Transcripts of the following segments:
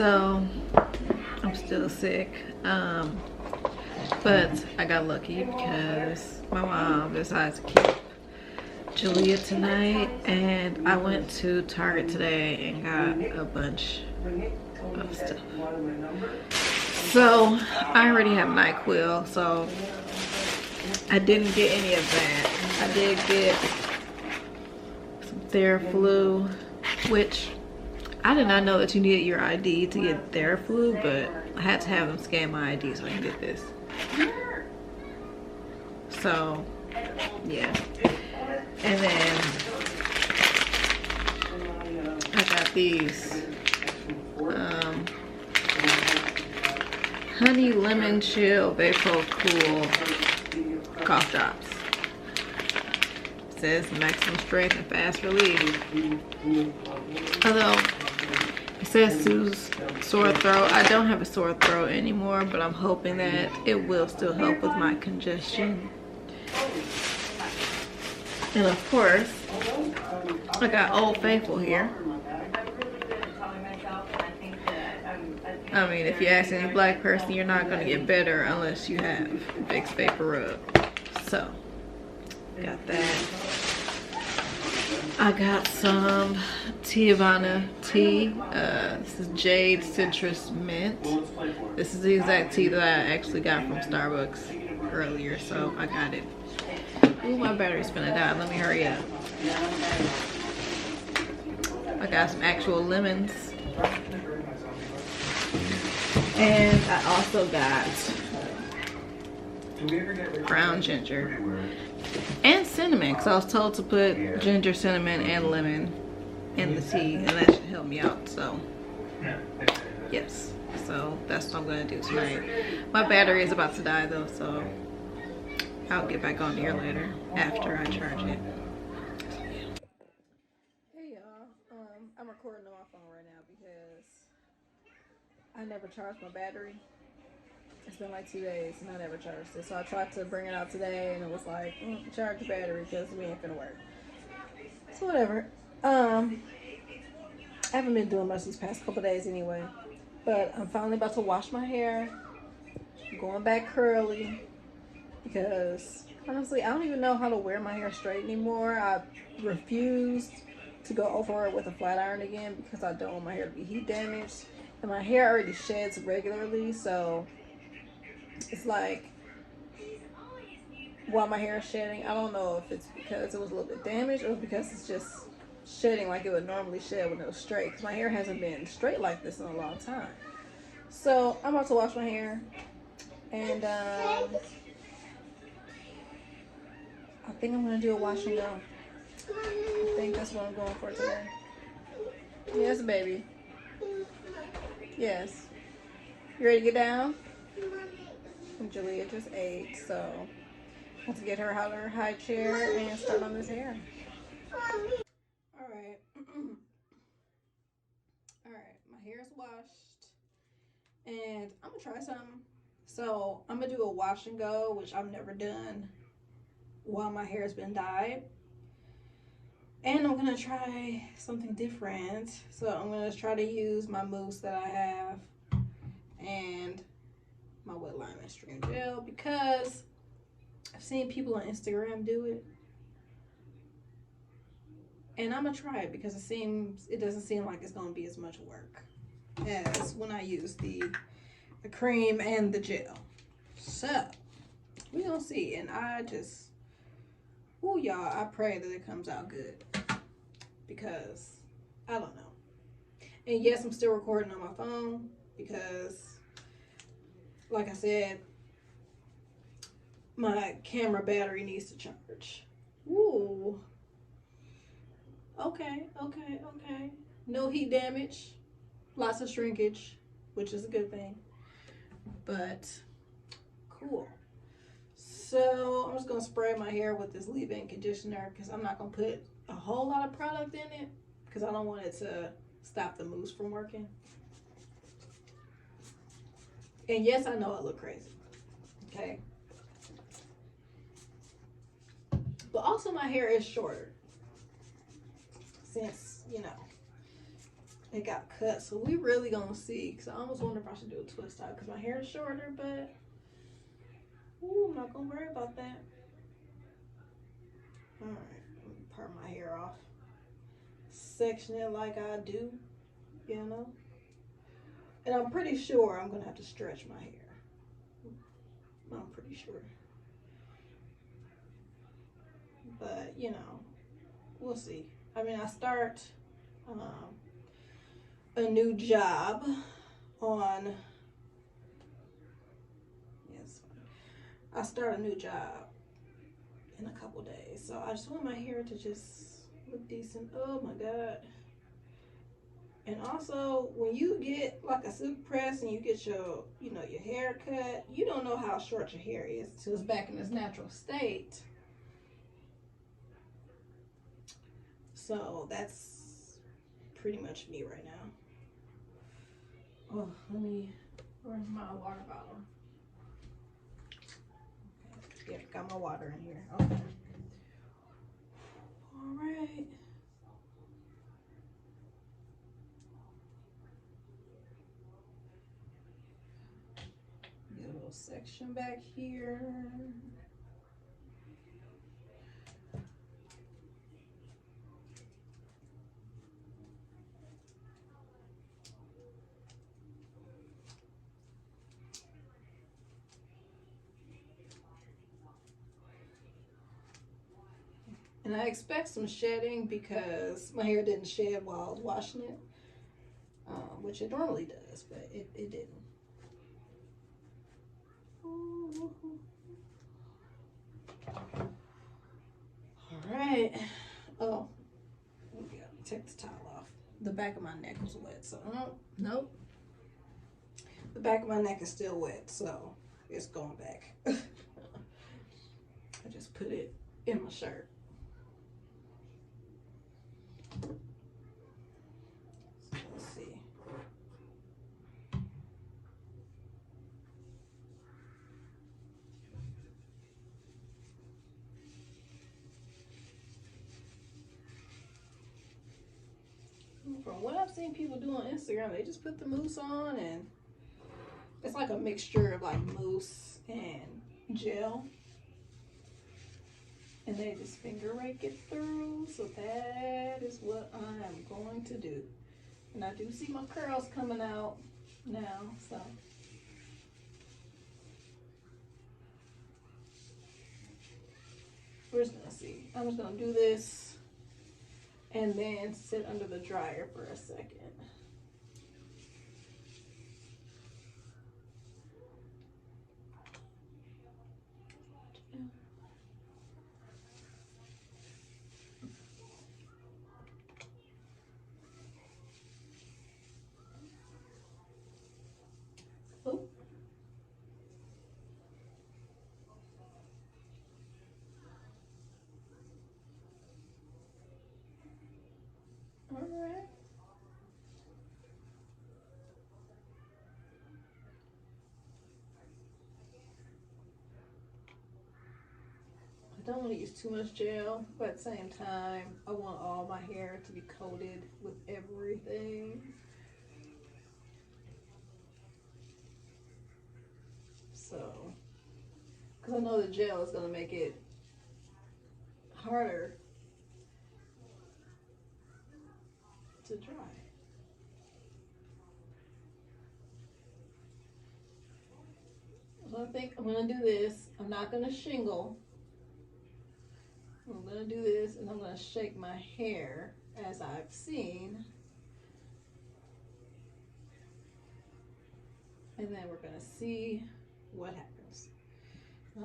So I'm still sick, but I got lucky because my mom decided to keep Julia tonight, and I went to Target today and got a bunch of stuff. So I already have NyQuil, so I didn't get any of that. I did get some Theraflu, which I did not know that you needed your ID to get Theraflu, but I had to have them scan my ID so I can get this. So, yeah. And then I got these honey lemon chill Vapor Cool cough drops. It says maximum strength and fast relief. Although it says soothes sore throat. I don't have a sore throat anymore, but I'm hoping that it will still help with my congestion. And of course, I got Old Faithful here. I mean, if you ask any black person, you're not gonna get better unless you have Vicks Vapor Rub. So, got that. I got some Tijuana tea. This is Jade Citrus Mint. This is the exact tea that I actually got from Starbucks earlier, so I got it. Ooh, my battery's gonna die. Let me hurry up. I got some actual lemons. And I also got ground ginger and cinnamon, because I was told to put ginger, cinnamon, and lemon in the tea, and that should help me out. So yes, so that's what I'm gonna do tonight. My battery is about to die though, so I'll get back on here later after I charge it. Hey y'all, I'm recording on my phone right now because I never charged my battery. It's been like 2 days and I never charged it. So I tried to bring it out today and it was like, charge the battery because we ain't gonna work. So whatever. I haven't been doing much these past couple days anyway. But I'm finally about to wash my hair. I'm going back curly because honestly, I don't even know how to wear my hair straight anymore. I refused to go over it with a flat iron again because I don't want my hair to be heat damaged. And my hair already sheds regularly, so it's like while my hair is shedding, I don't know if it's because it was a little bit damaged or because it's just shedding like it would normally shed when it was straight, because my hair hasn't been straight like this in a long time. So I'm about to wash my hair, and I think I'm gonna do a wash and go. I think that's what I'm going for today. Yes, baby. Yes. You ready to get down? And Julia just ate, so I have to get her out of her high chair and start on this hair. Alright. Alright, my hair is washed. And I'm gonna try something. So I'm gonna do a wash and go, which I've never done while my hair has been dyed. And I'm gonna try something different. So I'm gonna try to use my mousse that I have and my wet lime and stream gel because I've seen people on Instagram do it. And I'm gonna try it because it doesn't seem like it's gonna be as much work as when I use the cream and the gel. So we gonna see. And I just, ooh, y'all, I pray that it comes out good because I don't know. And yes, I'm still recording on my phone because, like I said, my camera battery needs to charge. Ooh. Okay. No heat damage. Lots of shrinkage, which is a good thing. But cool. So I'm just gonna spray my hair with this leave-in conditioner because I'm not gonna put a whole lot of product in it because I don't want it to stop the mousse from working. And yes, I know I look crazy. Okay. But also my hair is shorter since, you know, it got cut. So we really gonna see. Cause I almost wonder if I should do a twist out because my hair is shorter, but ooh, I'm not gonna worry about that. All right, let me part my hair off. Section it like I do, you know. And I'm pretty sure I'm gonna have to stretch my hair. I'm pretty sure. But you know, we'll see. I mean, I start a new job on, yes, I start a new job in a couple days. So I just want my hair to just look decent. Oh my God. And also, when you get like a super press and you get your, you know, your hair cut, you don't know how short your hair is until it's back in its natural state. So that's pretty much me right now. Oh, where's my water bottle? Okay. Yeah, got my water in here. Okay. All right. Get a little section back here. And I expect some shedding because my hair didn't shed while I was washing it, which it normally does, but it didn't. All right. Oh, yeah, take the towel off. The back of my neck was wet, so nope. The back of my neck is still wet, so it's going back. I just put it in my shirt. So let's see. From what I've seen people do on Instagram, they just put the mousse on, and it's like a mixture of like mousse and gel. And they just finger rake it through. So that is what I am going to do. And I do see my curls coming out now, so. We're just gonna see. I'm just gonna do this and then sit under the dryer for a second. Oh. All right. I don't want to use too much gel, but at the same time, I want all my hair to be coated with everything. So, because I know the gel is going to make it harder to dry. So I think I'm going to do this. I'm not going to shingle. I'm going to do this and I'm going to shake my hair as I've seen. And then we're going to see what happens.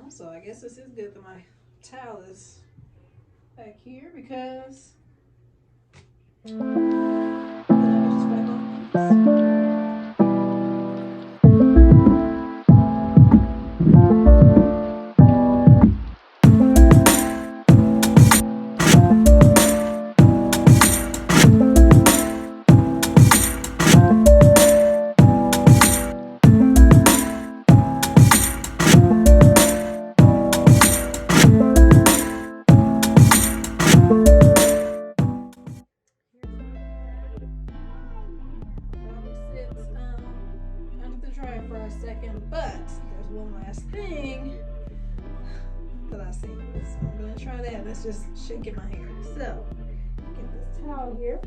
So I guess this is good that my towel is back here because I seen. So I'm gonna try that. That's just shaking my hair. So get this towel here.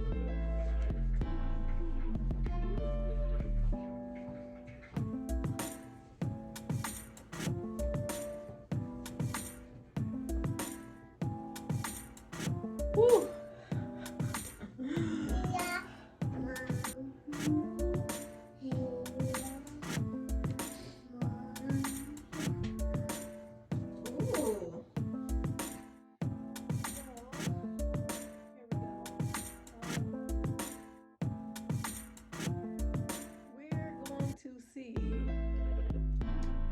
Woo.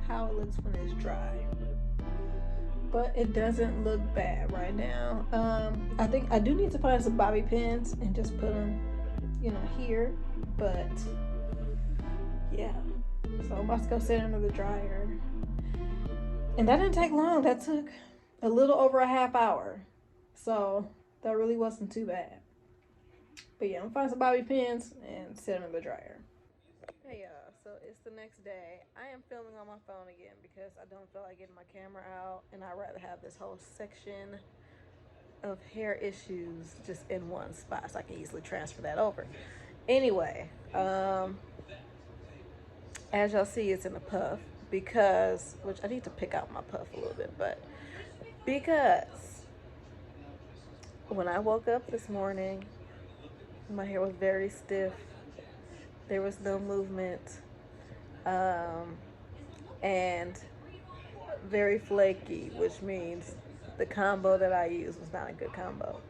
How it looks when it's dry, but it doesn't look bad right now. I think I do need to find some bobby pins and just put them, you know, here, but yeah, so I'm about to go sit under the dryer, and that didn't take long. That took a little over a half hour, so that really wasn't too bad. But yeah, I'm gonna find some bobby pins and sit under the dryer. Hey y'all, so it's the next day. I am filming on my phone again because I don't feel like getting my camera out, and I'd rather have this whole section of hair issues just in one spot so I can easily transfer that over. Anyway, as y'all see, it's in a puff because, which I need to pick out my puff a little bit, but because when I woke up this morning, my hair was very stiff. There was no movement, and very flaky, which means the combo that I used was not a good combo.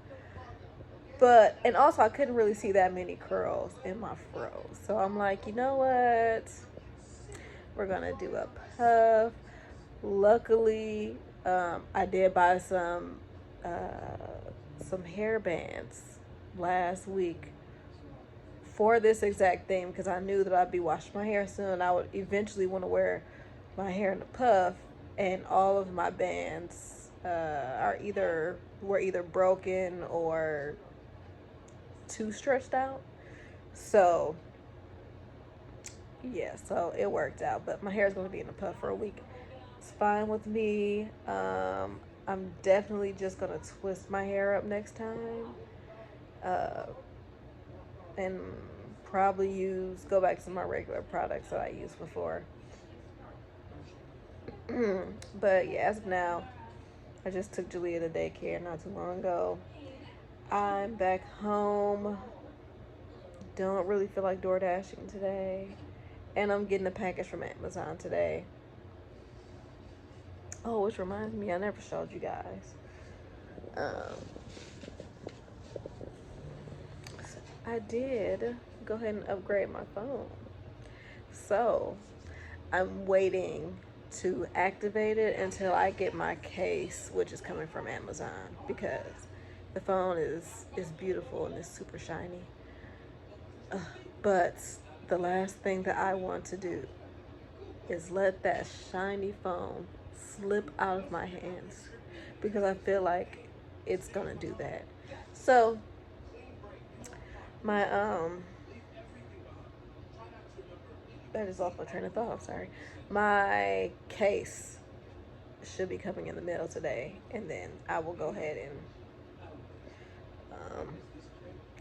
But, and also I couldn't really see that many curls in my froze. So I'm like, you know what? We're gonna do a puff. Luckily, I did buy some hair bands last week for this exact thing, because I knew that I'd be washing my hair soon. I would eventually want to wear my hair in a puff, and all of my bands were either broken or too stretched out. So yeah, so it worked out. But my hair is going to be in a puff for a week. It's fine with me. I'm definitely just going to twist my hair up next time. And probably go back to my regular products that I used before. But yeah, as of now, I just took Julia to daycare not too long ago. I'm back home. Don't really feel like door dashing today. And I'm getting a package from Amazon today. Oh, which reminds me, I never showed you guys. I did go ahead and upgrade my phone. So I'm waiting to activate it until I get my case, which is coming from Amazon, because the phone is beautiful and it's super shiny. But the last thing that I want to do is let that shiny phone slip out of my hands, because I feel like it's gonna do that. So my that is off my train of thought, I'm sorry. My case should be coming in the mail today, and then I will go ahead and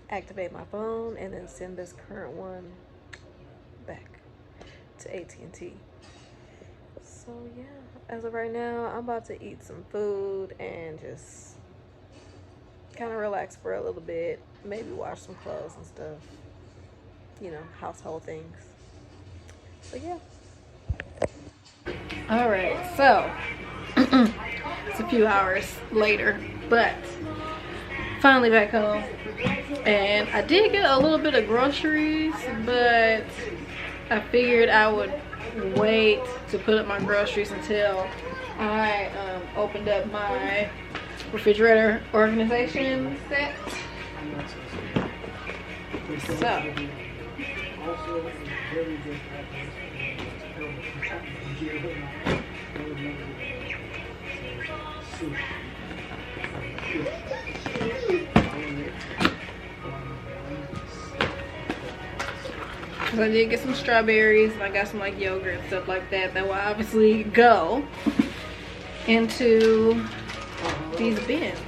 activate my phone and then send this current one back to AT&T. So yeah, as of right now, I'm about to eat some food and just kind of relax for a little bit, maybe wash some clothes and stuff, you know, household things. So yeah. All right, so it's a few hours later, but finally back home, and I did get a little bit of groceries, but I figured I would wait to put up my groceries until I opened up my refrigerator organization set. So I did get some strawberries, and I got some like yogurt and stuff like that. That will obviously go. into these bins.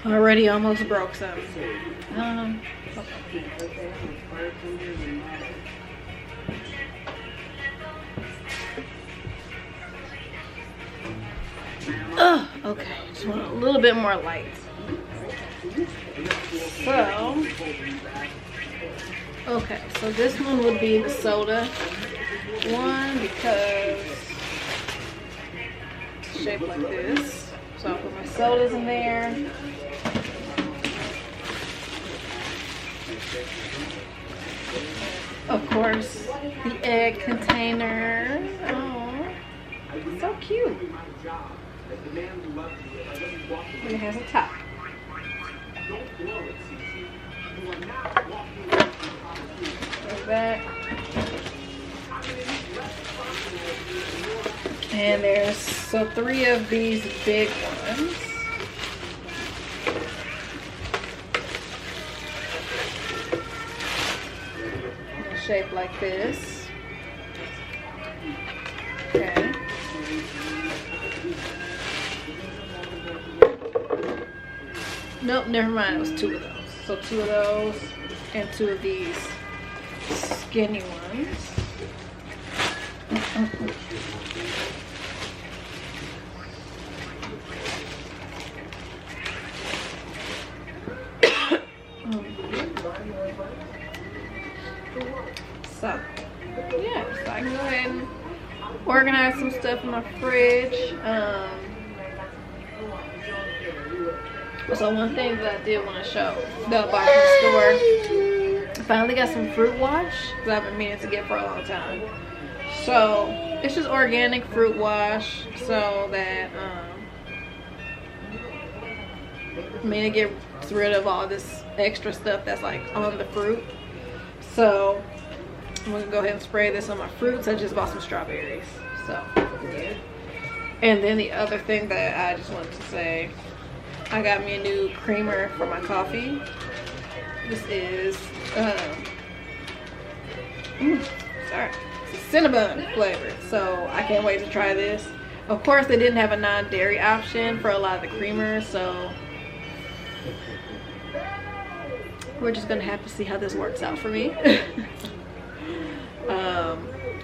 Already almost broke some. Okay. Oh, okay. Just want a little bit more light. So, okay. So this one would be the soda one because it's shaped like this. So I'll put my sodas in there. Of course, the egg container. Oh, so cute. And it has a top. Like that. And there's so 3 of these big ones. Shaped like this. Okay. Nope, never mind. It was 2 of those. So 2 of those and 2 of these skinny ones. So, yeah, so I can go ahead and organize some stuff in my fridge. So one thing that I did want to show that I bought from the store, I finally got some fruit wash that I've been meaning to get for a long time. So it's just organic fruit wash, so that I mean, to get rid of all this extra stuff that's like on the fruit. So I'm gonna go ahead and spray this on my fruits. I just bought some strawberries. So yeah. And then the other thing that I just wanted to say, I got me a new creamer for my coffee. This is it's a cinnamon flavor, so I can't wait to try this. Of course, they didn't have a non-dairy option for a lot of the creamers, so we're just gonna have to see how this works out for me.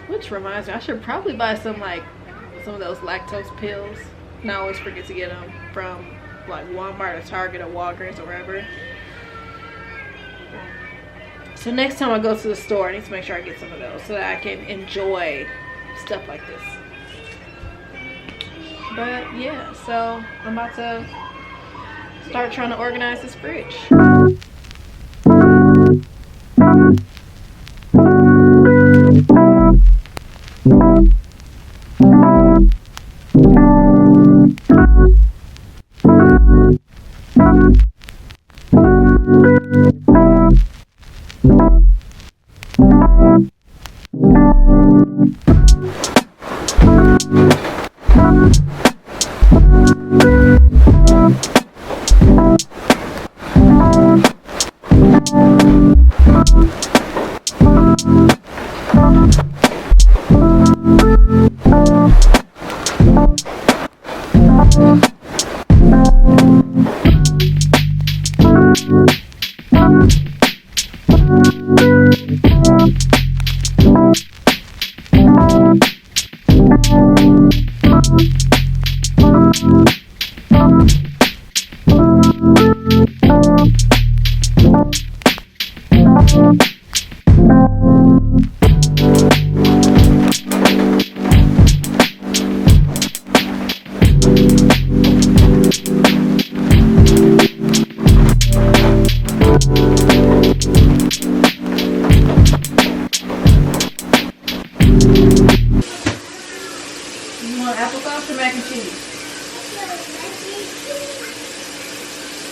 Which reminds me, I should probably buy some of those lactose pills. And I always forget to get them from like Walmart or Target or Walgreens or wherever. So next time I go to the store, I need to make sure I get some of those so that I can enjoy stuff like this. But yeah, so I'm about to start trying to organize this fridge.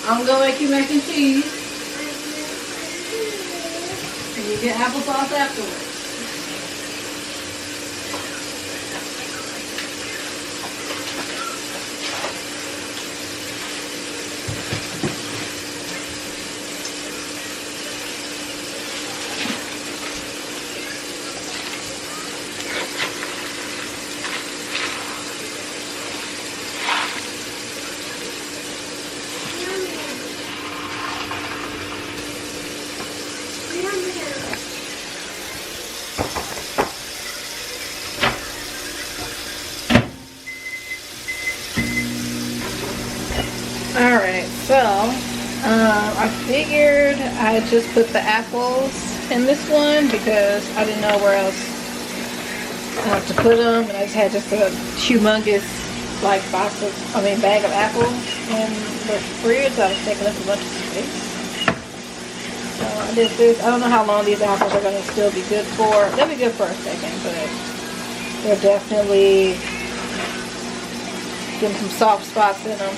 I'm gonna make you mac and cheese. And you get applesauce afterwards. Alright, so I figured I'd just put the apples in this one because I didn't know where else I wanted to put them, and I just had just a humongous bag of apples in the fridge that was taking up a bunch of space. So I did this. I don't know how long these apples are going to still be good for. They'll be good for a second, but they're definitely getting some soft spots in them.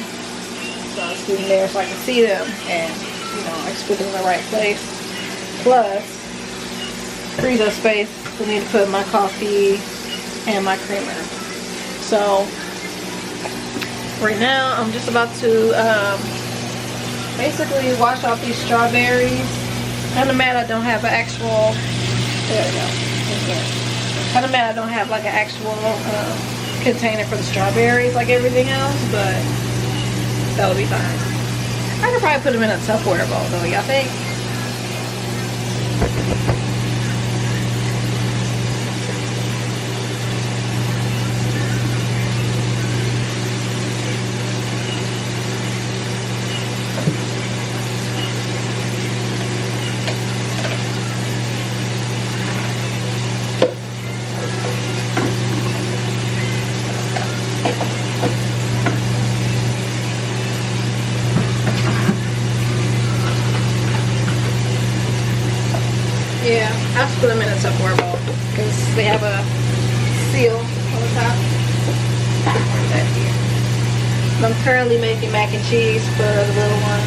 So I was putting there so I can see them, and I just put them in the right place. Plus, frees up space for me to put my coffee and my creamer. So right now I'm just about to basically wash off these strawberries. Kind of mad I don't have an actual. There we go. Kind of mad I don't have like an actual container for the strawberries like everything else, but that'll be fine. I could probably put them in a Tupperware bowl though, y'all think? Yeah, I just put them in a Tupperware bowl because they have a seal on the top. That here. I'm currently making mac and cheese for the little one.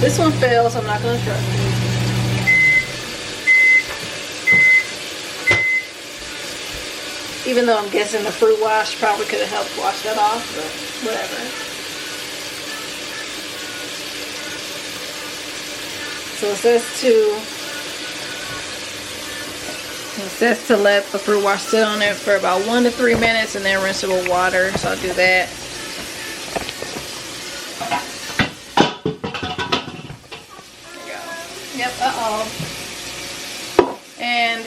This one fell, so I'm not going to trust it. Even though I'm guessing the fruit wash probably could have helped wash that off, but whatever. So it says to let the fruit wash sit on it for about 1 to 3 minutes and then rinse it with water. So I'll do that. Yep, and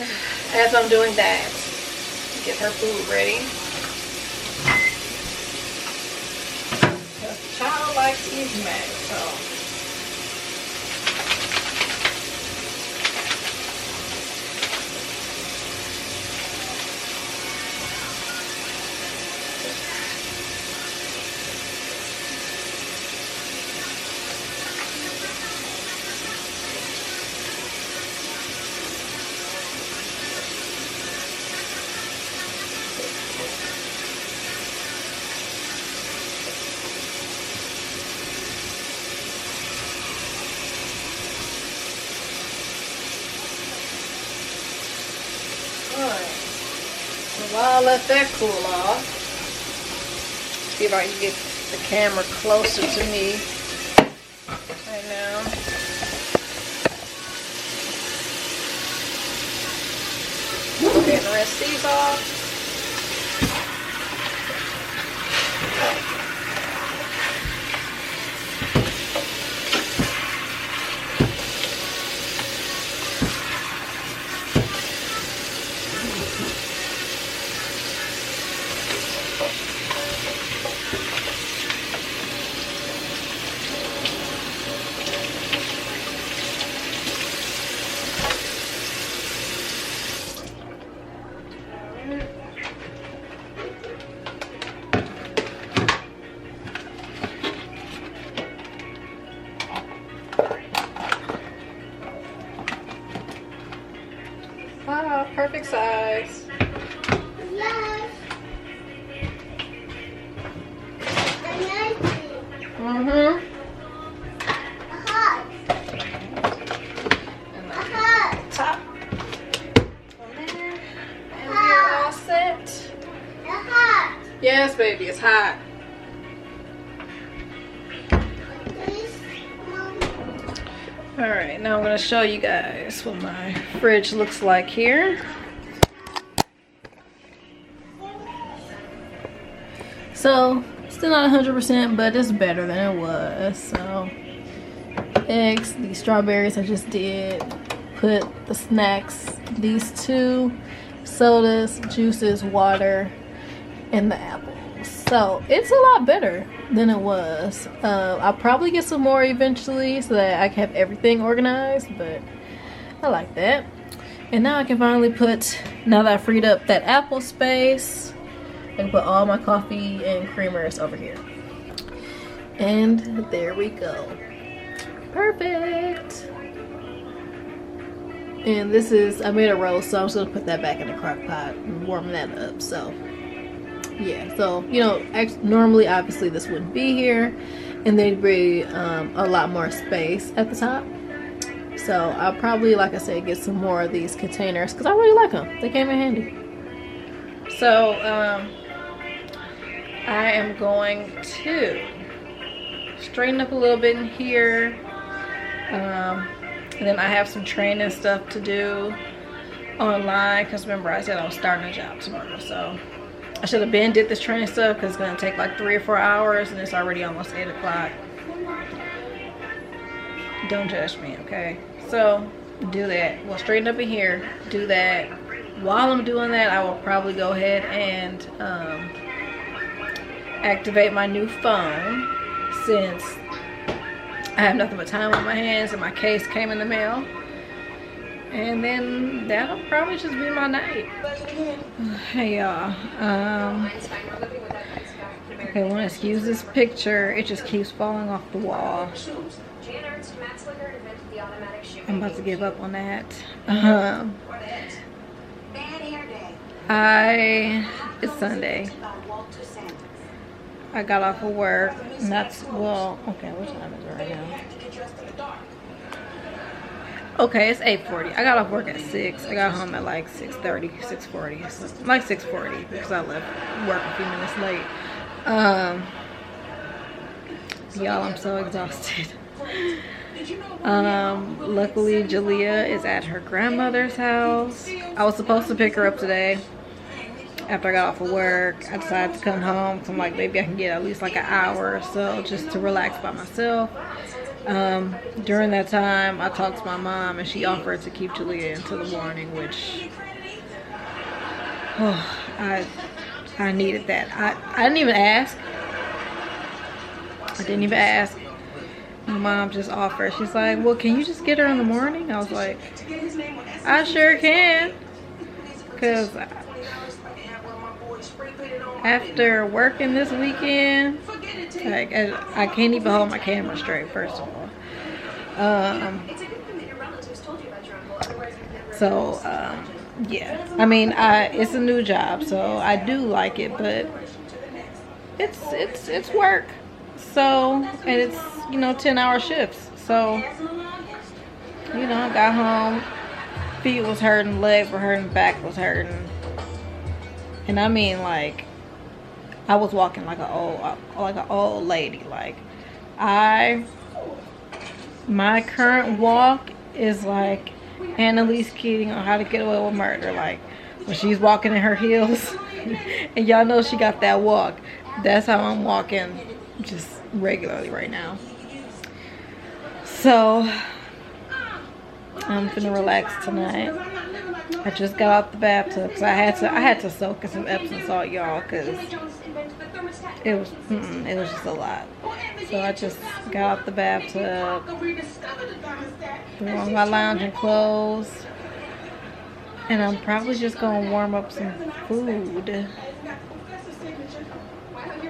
as I'm doing that, get her food ready. Because the child likes these macs, so. While I let that cool off, see if I can get the camera closer to me right now. Okay, and rinse these off. Ah, perfect size. Yes. Mm-hmm. Hot. baby. It's hot. Alright, now I'm going to show you guys what my fridge looks like here. So, still not 100%, but it's better than it was. So, eggs, these strawberries I just did. Put the snacks, these 2 sodas, juices, water, and the apples. So it's a lot better than it was. I'll probably get some more eventually so that I can have everything organized, but I like that. And now I can finally put, now that I freed up that apple space, I can put all my coffee and creamers over here. And there we go. Perfect. And this is, I made a roast, so I'm just gonna put that back in the crock pot and warm that up. So yeah, so you know, normally obviously this wouldn't be here, and there'd be a lot more space at the top. So I'll probably, like I said, get some more of these containers because I really like them. They came in handy. So I am going to straighten up a little bit in here. And then I have some training stuff to do online because remember I said I was starting a job tomorrow. So I should have did this training stuff because it's going to take like 3 or 4 hours and it's already almost 8 o'clock. Don't judge me, okay? So do that. We'll straighten up in here, do that. While I'm doing that, I will probably go ahead and activate my new phone since I have nothing but time on my hands and my case came in the mail. And then that'll probably just be my night. Hey y'all. Okay, I want to excuse this picture. It just keeps falling off the wall. I'm about to give up on that. It's Sunday. I got off of work, and that's, well, okay, what time is it right now? Okay, it's 8:40. I got off work at 6. I got home at like 6:30, 6:40. So like 6:40 because I left work a few minutes late. Y'all, I'm so exhausted. Luckily, Jalea is at her grandmother's house. I was supposed to pick her up today. After I got off of work, I decided to come home. So I'm like, maybe I can get at least like an hour or so just to relax by myself. During that time, I talked to my mom and she offered to keep Jalea until the morning, which I needed that. I didn't even ask. I didn't even ask. My mom just offered. She's like, well, can you just get her in the morning? I was like, I sure can. Because after working this weekend, like, I can't even hold my camera straight, first of all. Yeah. I mean, it's a new job, so I do like it, but it's work. So, and it's, you know, 10-hour shifts. So, you know, I got home, feet was hurting, legs were hurting, back was hurting. And I mean, like, I was walking like an old lady. Like, my current walk is like Annalise Keating on How to Get Away with Murder. Like, when she's walking in her heels, and y'all know she got that walk. That's how I'm walking just regularly right now. So, I'm gonna relax tonight. I just got out the bathtub because I had to soak in some Epsom salt, y'all, because it was just a lot. So I just got out the bathtub, put on my lounging clothes, and I'm probably just gonna warm up some food,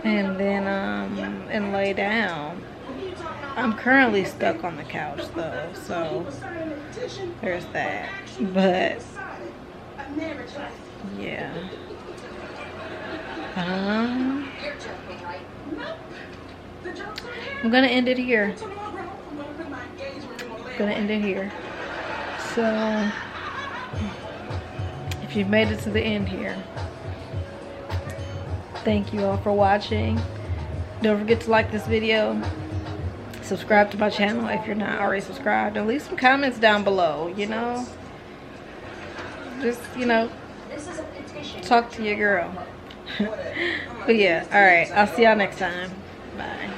and then and lay down. I'm currently stuck on the couch though, so there's that. But yeah. I'm gonna end it here. So if you've made it to the end here, Thank you all for watching. Don't forget to like this video. Subscribe to my channel if you're not already subscribed. And leave some comments down below, you know. Just, you know, talk to your girl. But yeah, alright. I'll see y'all next time. Bye.